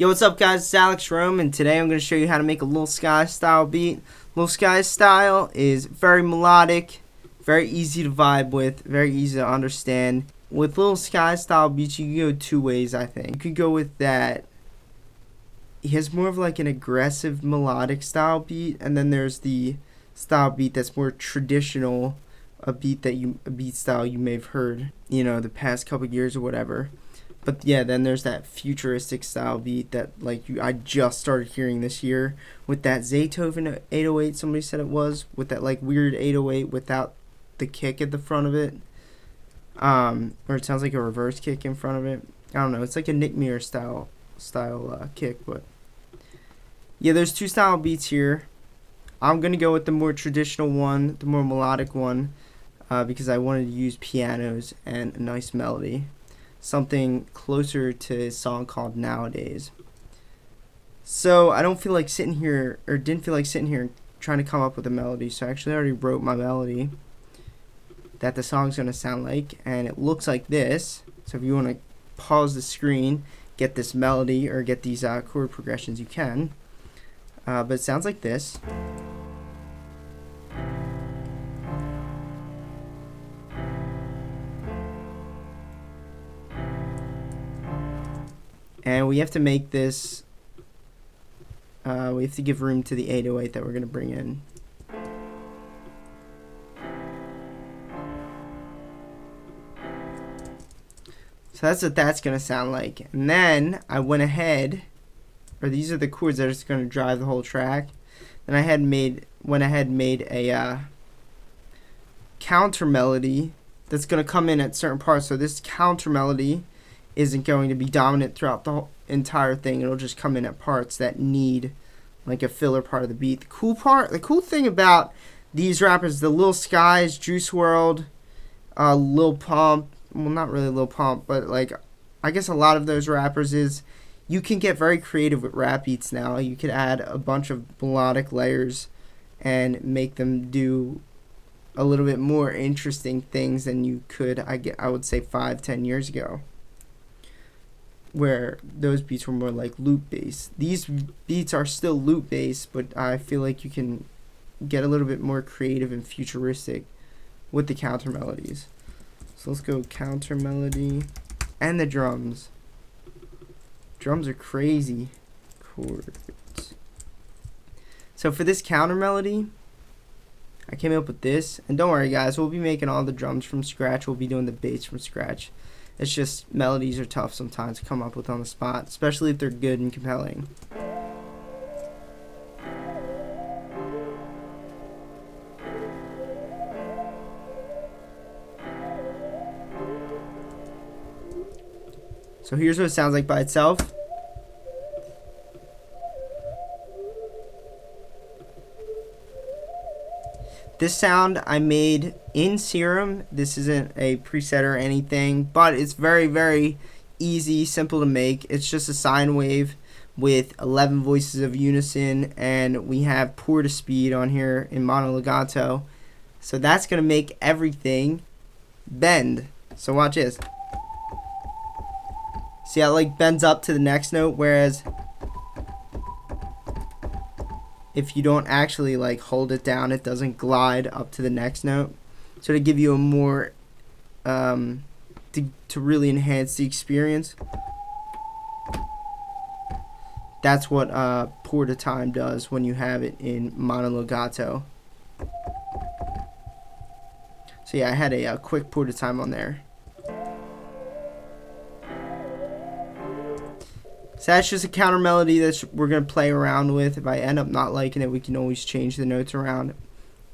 Yo, what's up guys, it's Alex Rome, and today I'm going to show you how to make a Lil Sky style beat. Lil Sky style is very melodic, very easy to vibe with, very easy to understand. With Lil Sky style beats, you can go two ways, I think. You could go with that. He has more of like an aggressive melodic style beat, and then there's the style beat that's more traditional, a beat style you may have heard, you know, the past couple years or whatever. But yeah, then there's that futuristic style beat that I just started hearing this year with that Zaytoven 808, somebody said it was, with that like weird 808 without the kick at the front of it. Or it sounds like a reverse kick in front of it. I don't know, it's like a Nick Muir style kick, but yeah, there's two style beats here. I'm gonna go with the more traditional one, the more melodic one, because I wanted to use pianos and a nice melody. Something closer to a song called Nowadays. So I don't feel like sitting here, or didn't feel like sitting here trying to come up with a melody. So I actually already wrote my melody that the song's going to sound like, and it looks like this. So if you want to pause the screen, get this melody or get these chord progressions, you can. But it sounds like this. And we have to make this, we have to give room to the 808 that we're going to bring in. So that's what that's going to sound like. And then I went ahead, or these are the chords that are just going to drive the whole track. Then I went ahead and made a counter melody that's going to come in at certain parts. So this counter melody isn't going to be dominant throughout the whole entire thing. It'll just come in at parts that need like a filler part of the beat. The cool thing about these rappers, the Lil Skies, Juice WRLD, Lil Pump, well, not really Lil Pump, but like I guess a lot of those rappers, is you can get very creative with rap beats now. You can add a bunch of melodic layers and make them do a little bit more interesting things than you could, I would say, 5-10 years ago, where those beats were more like loop based. These beats are still loop based, but I feel like you can get a little bit more creative and futuristic with the counter melodies. So let's go counter melody, and the drums. Drums are crazy. Chords. So for this counter melody, I came up with this, and don't worry guys, we'll be making all the drums from scratch. We'll be doing the bass from scratch. It's just melodies are tough sometimes to come up with on the spot, especially if they're good and compelling. So here's what it sounds like by itself. This sound I made in Serum. This isn't a preset or anything, but it's very, very easy, simple to make. It's just a sine wave with 11 voices of unison, and we have pour to speed on here in mono legato. So that's going to make everything bend. So watch this. See how it like bends up to the next note, whereas if you don't actually like hold it down, it doesn't glide up to the next note. So to give you a more to really enhance the experience, that's what pour to time does when you have it in mono legato. So yeah, I had a quick pour to time on there. So that's just a counter melody that we're going to play around with. If I end up not liking it, we can always change the notes around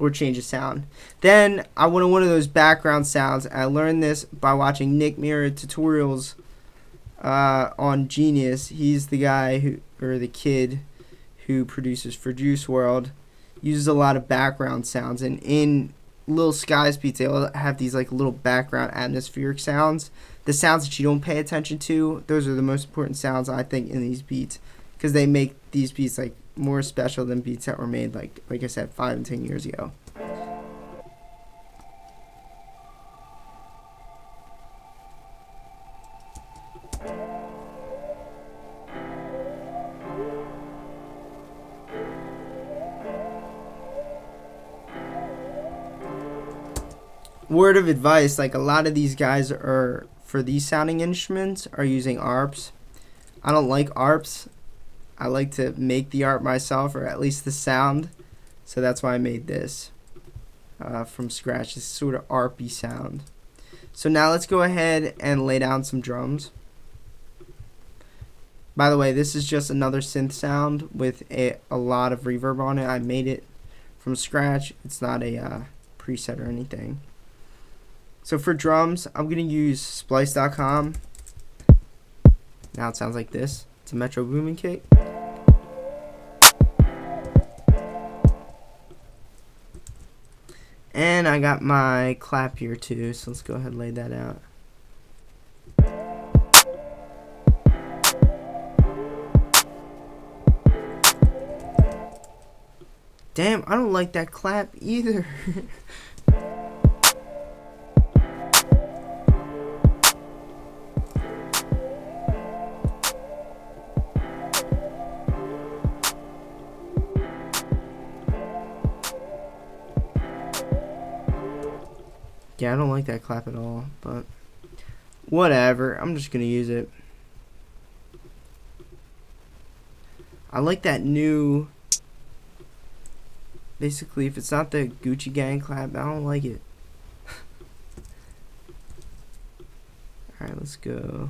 or change the sound. Then I wanted one of those background sounds. I learned this by watching Nick Muir tutorials on Genius. He's the guy the kid who produces for Juice WRLD. Uses a lot of background sounds, and in Lil Sky's beats, they'll have these like little background atmospheric sounds. The sounds that you don't pay attention to, those are the most important sounds I think in these beats, because they make these beats like more special than beats that were made like I said 5 and 10 years ago. word of advice, like a lot of these guys are, for these sounding instruments, are using ARPs. I don't like ARPs. I like to make the ARP myself, or at least the sound. So that's why I made this from scratch. This sort of ARP-y sound. So now let's go ahead and lay down some drums. By the way, this is just another synth sound with a lot of reverb on it. I made it from scratch. It's not a preset or anything. So for drums, I'm going to use splice.com. Now it sounds like this. It's a Metro Boomin kick. And I got my clap here too, so let's go ahead and lay that out. Damn, I don't like that clap either. Yeah, I don't like that clap at all, but whatever. I'm just gonna use it. I like that new, basically, if it's not the Gucci Gang clap, I don't like it. Alright, let's go.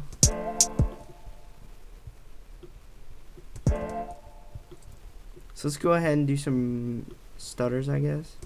So let's go ahead and do some stutters, I guess.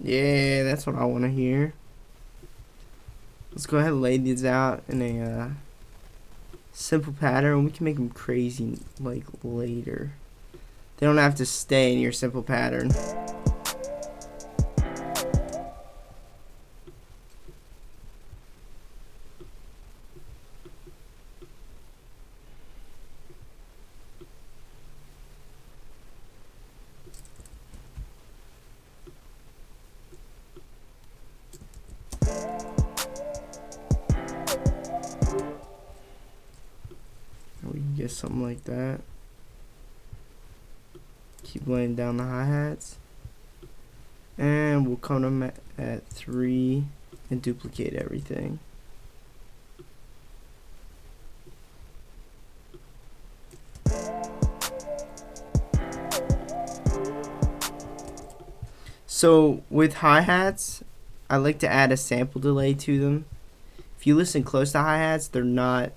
Yeah, that's what I want to hear. Let's go ahead and lay these out in a simple pattern. We can make them crazy like later. They don't have to stay in your simple pattern. We can get something like that. Keep laying down the hi-hats. And we'll come them at 3 and duplicate everything. So with hi-hats, I like to add a sample delay to them. If you listen close to hi-hats, they're not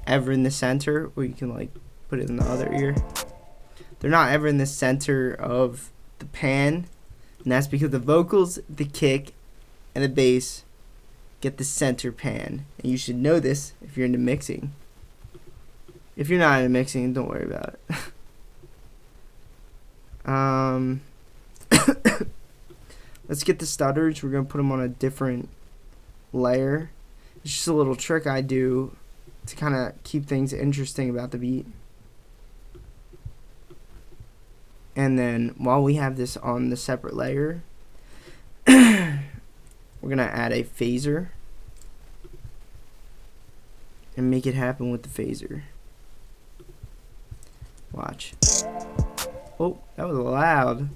ever in the center, or you can like put it in the other ear. They're not ever in the center of the pan, and that's because the vocals, the kick, and the bass get the center pan. And you should know this if you're into mixing. If you're not into mixing, don't worry about it. Let's get the stutters. We're gonna put them on a different layer. It's just a little trick I do to kind of keep things interesting about the beat. And then while we have this on the separate layer, we're gonna add a phaser and make it happen with the phaser. Watch. Oh, that was loud.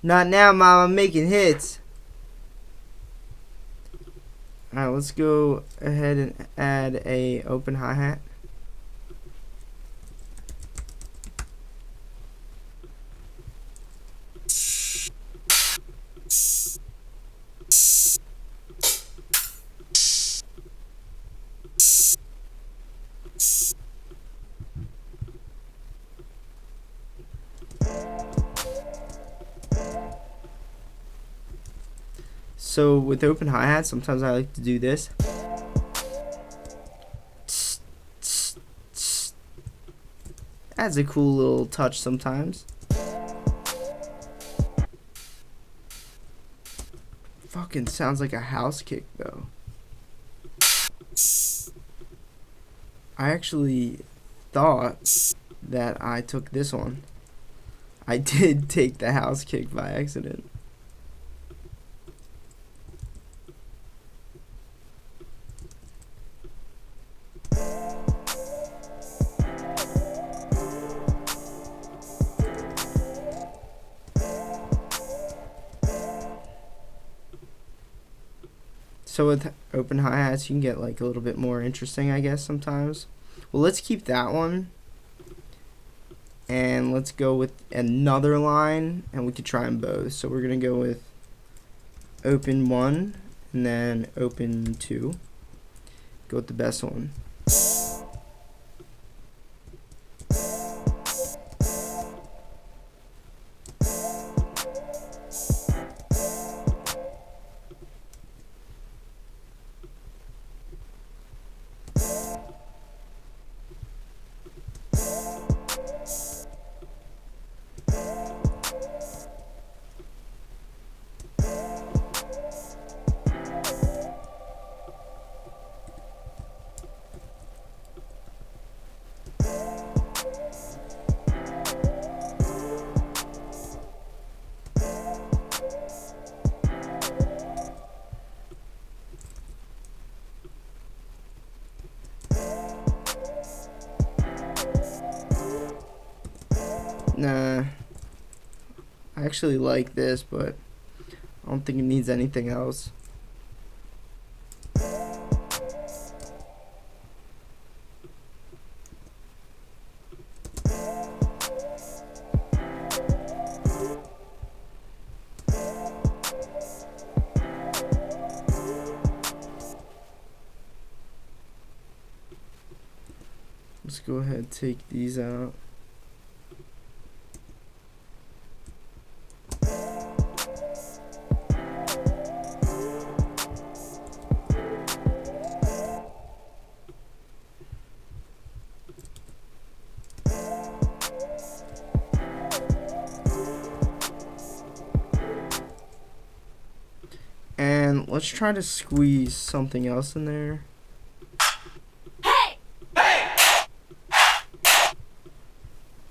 Not now, Mom. I'm making hits. Alright, let's go ahead and add a open hi-hat. So with open hi-hats, sometimes I like to do this. Adds a cool little touch sometimes. Fucking sounds like a house kick though. I actually thought that I took this one. I did take the house kick by accident. So with open hi-hats, you can get like a little bit more interesting, I guess, sometimes. Well, let's keep that one. And let's go with another line, and we could try them both. So we're going to go with open 1 and then open 2. Go with the best one. Nah, I actually like this, but I don't think it needs anything else. Let's go ahead and take these out. And let's try to squeeze something else in there.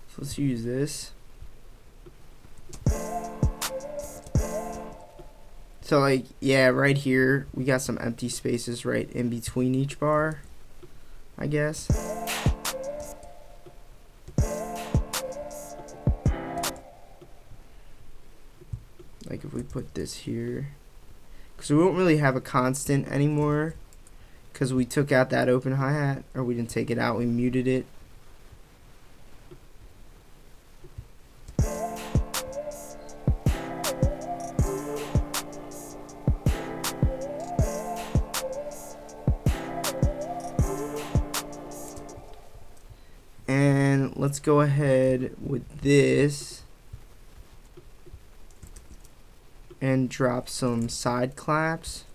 So let's use this. So like, yeah, right here, we got some empty spaces right in between each bar, I guess. Like if we put this here. Because we won't really have a constant anymore, because we took out that open hi-hat, or we didn't take it out, we muted it. And let's go ahead with this and drop some side claps.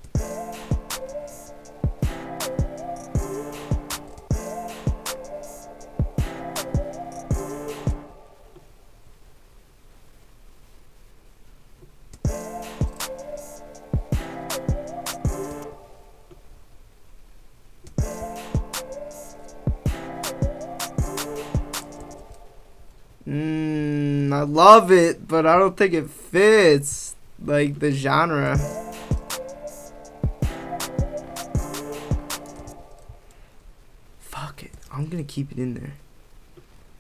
I love it, but I don't think it fits like the genre. Fuck it, I'm gonna keep it in there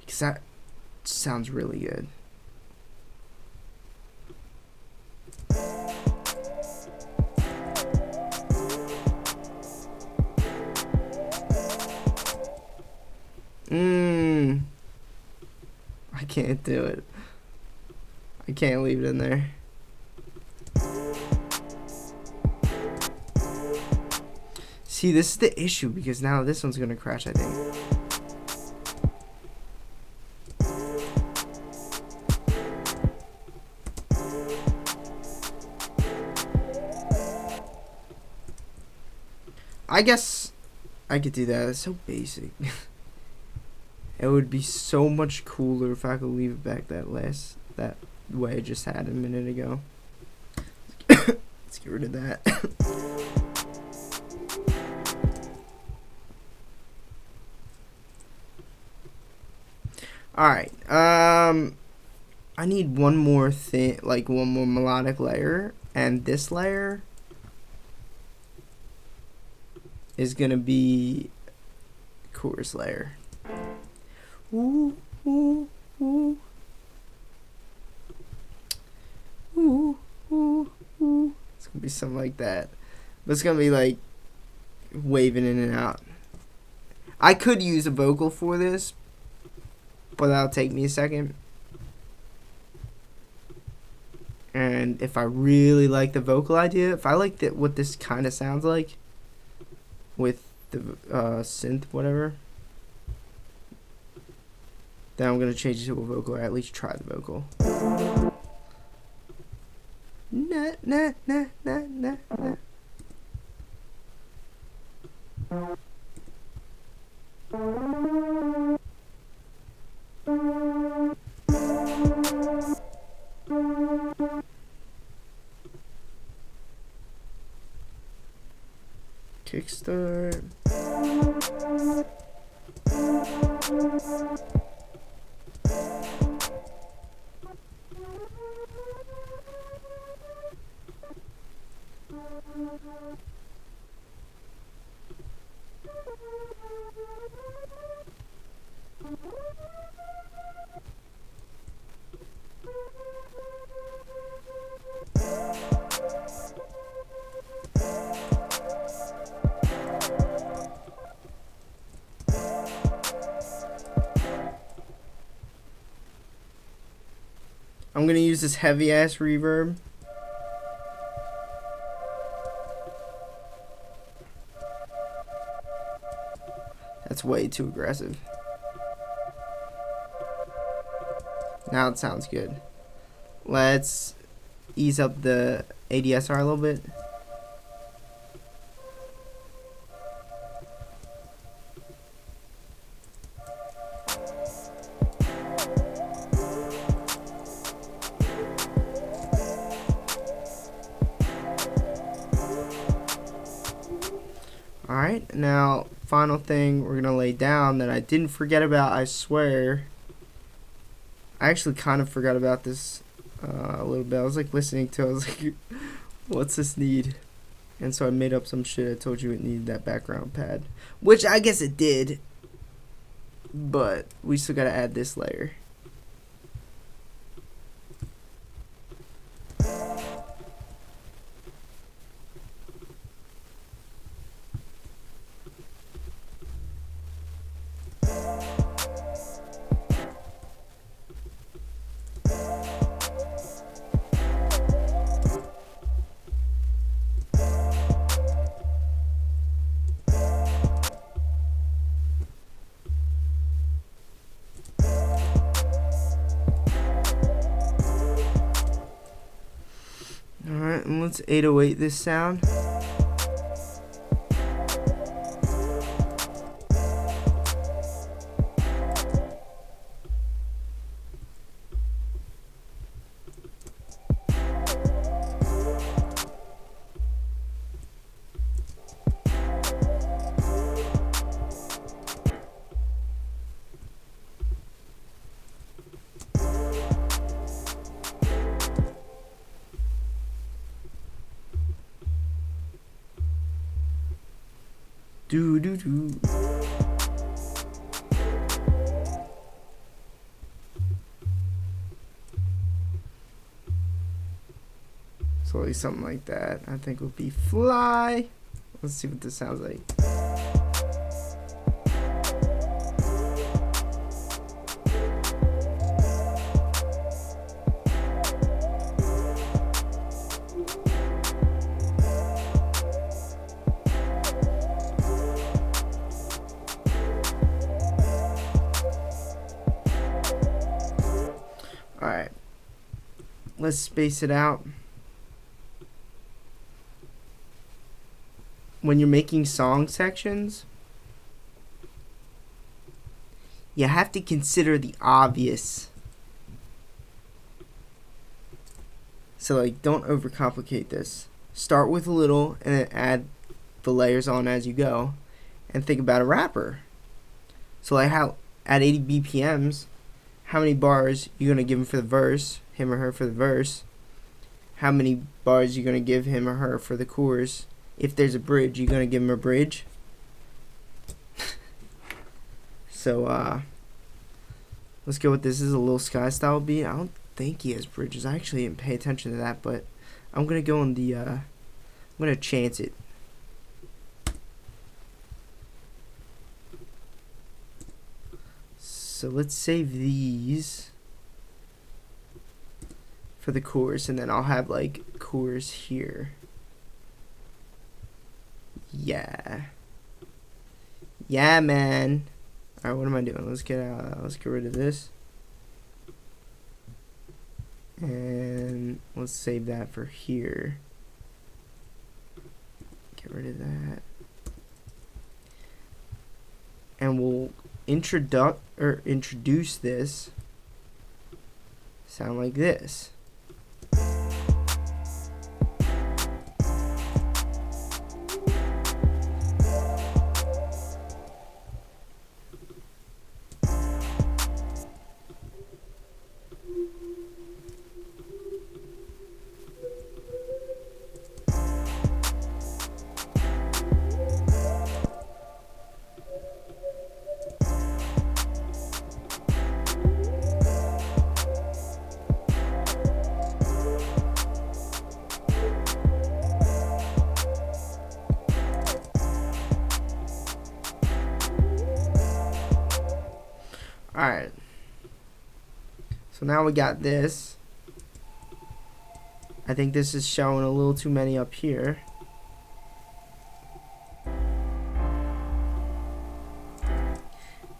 because that sounds really good. I can't do it. I can't leave it in there. See, this is the issue because now this one's gonna crash, I think. I guess I could do that. It's so basic. It would be so much cooler if I could leave it back that way I just had a minute ago. Let's get rid of that. Alright, I need one more thing, like one more melodic layer, and this layer is gonna be chorus layer. Ooh, ooh, ooh. Ooh, ooh, ooh. It's gonna be something like that. But it's gonna be like waving in and out. I could use a vocal for this, but that'll take me a second. And if I really like the vocal idea, if I like what this kind of sounds like with the synth, whatever, then I'm gonna change it to a vocal, or at least try the vocal. Nah, nah, nah, nah, nah, nah. Kickstart. I'm gonna use this heavy ass reverb. That's way too aggressive. Now it sounds good. Let's ease up the ADSR a little bit. Alright, now final thing we're gonna lay down that I didn't forget about, I swear. I actually kind of forgot about this a little bit. I was like listening to it, I was like, what's this need? And so I made up some shit. I told you it needed that background pad, which I guess it did, but we still gotta add this layer. Alright, and let's 808 this sound. Do do do. So at least something like that I think would be fly. Let's see what this sounds like. Alright, let's space it out. When you're making song sections, you have to consider the obvious. So like, don't overcomplicate this. Start with a little and then add the layers on as you go, and think about a rapper. So like, how at 80 BPMs, how many bars you gonna give him for the verse, him or her for the verse? How many bars you gonna give him or her for the chorus? If there's a bridge, you gonna give him a bridge? So let's go with this. This is a Lil Sky style beat. I don't think he has bridges. I actually didn't pay attention to that, but I'm gonna go on the I'm gonna chance it. So let's save these for the chorus, and then I'll have like chorus here. Yeah, man. All right, what am I doing? Let's get rid of this, and let's save that for here. Get rid of that, and we'll introduce this sound like this. Alright, so now we got this. I think this is showing a little too many up here.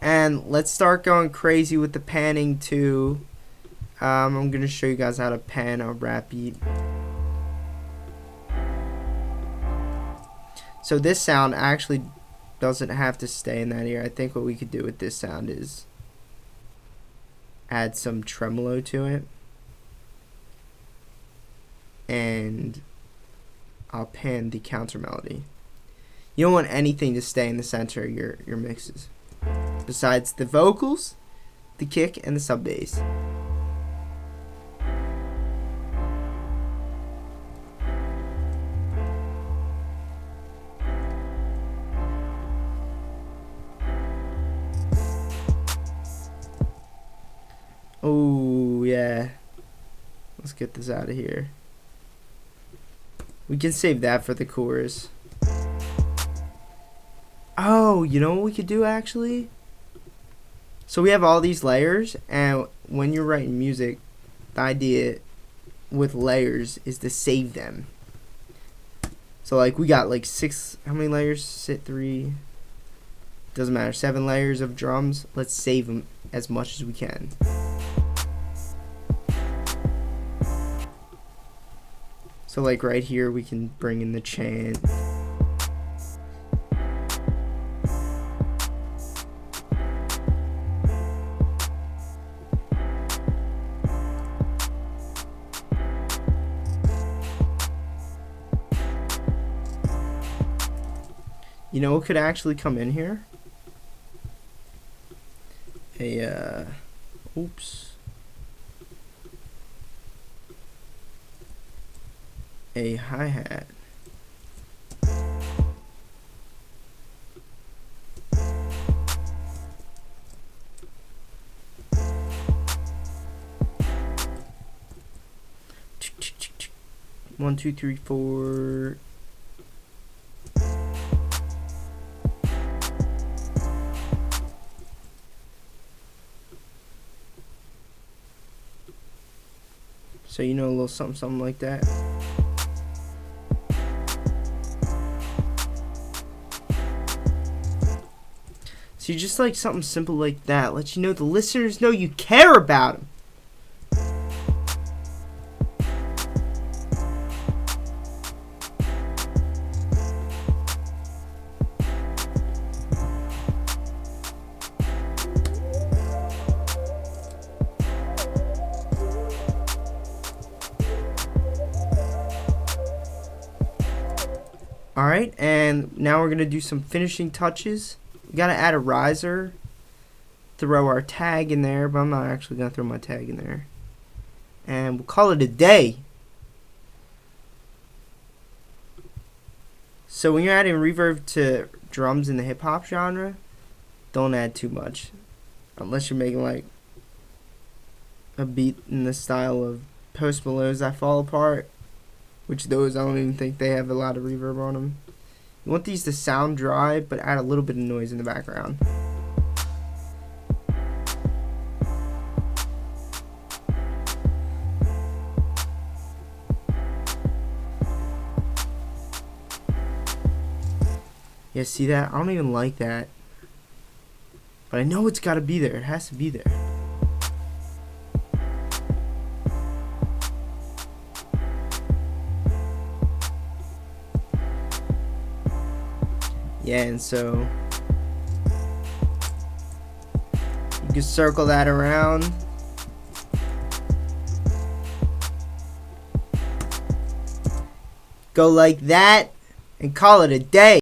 And let's start going crazy with the panning too. I'm going to show you guys how to pan a rap beat. So this sound actually doesn't have to stay in that ear. I think what we could do with this sound is add some tremolo to it, and I'll pan the counter melody. You don't want anything to stay in the center of your mixes besides the vocals, the kick, and the sub bass. Oh yeah, let's get this out of here. We can save that for the chorus. Oh, you know what we could do actually? So we have all these layers, and when you're writing music, the idea with layers is to save them. So like, we got like how many layers? 3, doesn't matter, 7 layers of drums. Let's save them as much as we can. So like right here, we can bring in the chant. You know what could actually come in here? A hi-hat. One, two, three, four. So you know, a little something like that. So you just like something simple like that. Let you know the listeners know you care about them. Alright, and now we're going to do some finishing touches. We got to add a riser, throw our tag in there, but I'm not actually going to throw my tag in there. And we'll call it a day. So when you're adding reverb to drums in the hip hop genre, don't add too much. Unless you're making like a beat in the style of Post Malone's That Fall Apart, which those I don't even think they have a lot of reverb on them. You want these to sound dry, but add a little bit of noise in the background. Yeah, see that? I don't even like that. But I know it's gotta be there. It has to be there. Yeah, and so you can circle that around. Go like that and call it a day.